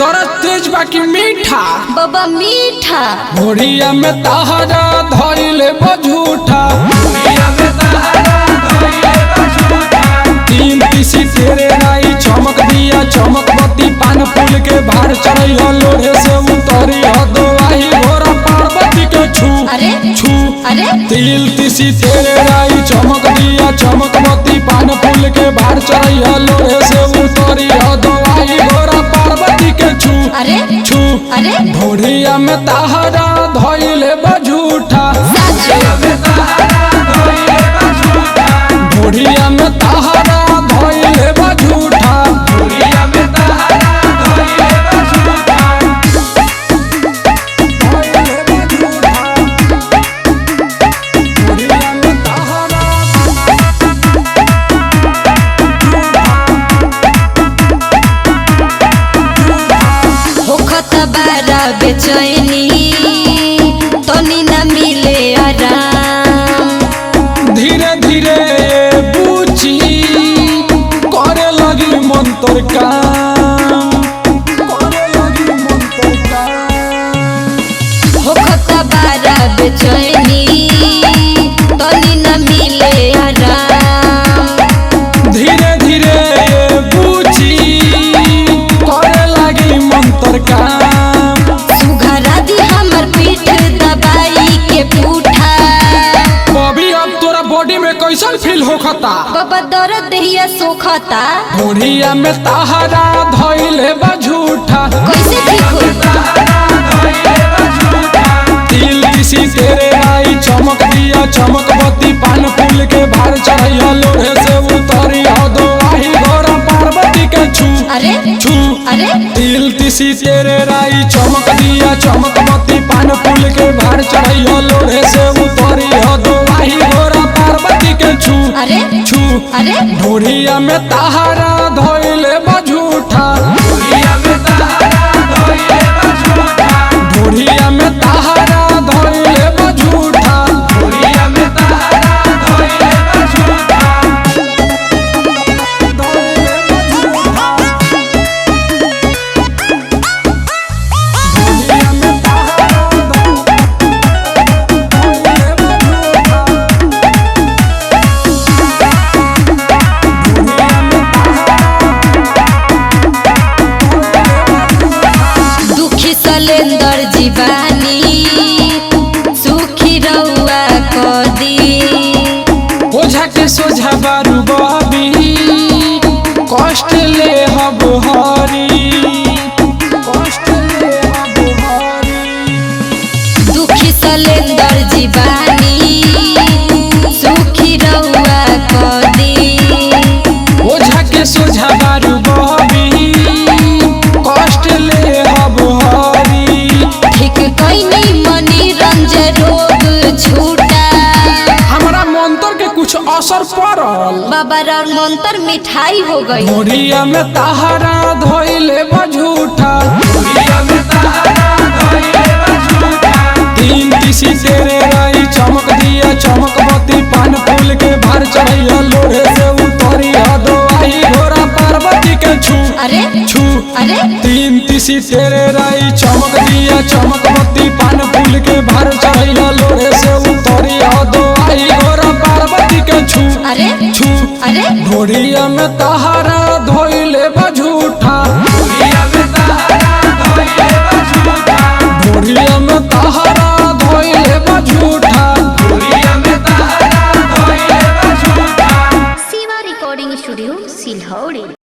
दर्द तेज बाकी मीठा बाबा मीठा घोड़िया में तहरा धइले बझूठा तीन तीसी तेरे राई चमक दिया चमक बत्ती पान फूल के भार चढ़ैया लोहे से उतरी हदवाही घोड़ा पार्वती के छू अरे छू अरे तिल तीसी तेरे राई चमक दिया चमक बत्ती पान फूल के भार चढ़ैया लोहे से उतरी हदवाही घोड़ा पार्वती के छू अरे छू अरे घोड़िया में तहरा धइले बझूठा घोड़िया में तहरा धइले बझूठा बेचैनी तनी न मिले आराम धीरे धीरे बूझी करे लगी मंत्र काम होखता बारा बेचैनी तनी न मिले आराम धीरे धीरे बूझी करे लगी मंत्र काम कैसन फील होखता बाबा दर्द देहिया सोखता घोड़िया में तहरा धइले बझूठा कैसे ठीक हो तिल तीसी तेरे आई चमक दिया चमक बत्ती पान फूल के भार चढ़ैया लोहे से उतरी हदवाही घोड़ा पार्वती के छू अरे छू अरे तिल तीसी तेरे राई चमक दिया चमक बत्ती पान फूल के भार चढ़ैया लोहे से उतरी हदवाही घोड़ा पार्वती के छू अरे छू अरे घोड़िया में तहरा धइले बझूठा घोड़िया में तहरा धइले बझूठा सलेंदर जीवानी सुखी रउआ कदी ओझा के सोझा बारू बबी कष्ट ले हब हरी दुखी सलेंदर जीवानी सुखी रउआ कदी ओझा के सोझा बारू बबी कष्ट ले हब असर पड़ल बाबा और मंत्र मिठाई हो गई घोड़िया में तहरा धइले बझूठा तीन तीसी तेरे राई चमक दिया चमक बत्ती पान फूल के भार चढ़ैया लोहे से उतरी हदवाही घोड़ा पार्वती के छू अरे छू अरे तीन तीसी तेरे राई चमक दिया चमक बत्ती पान फूल के भार चढ़ैया लोहे से उतरी हदवाही घोड़ा पार्वती के छू अरे छू अरे घोड़िया में तहरा धइले बझूठा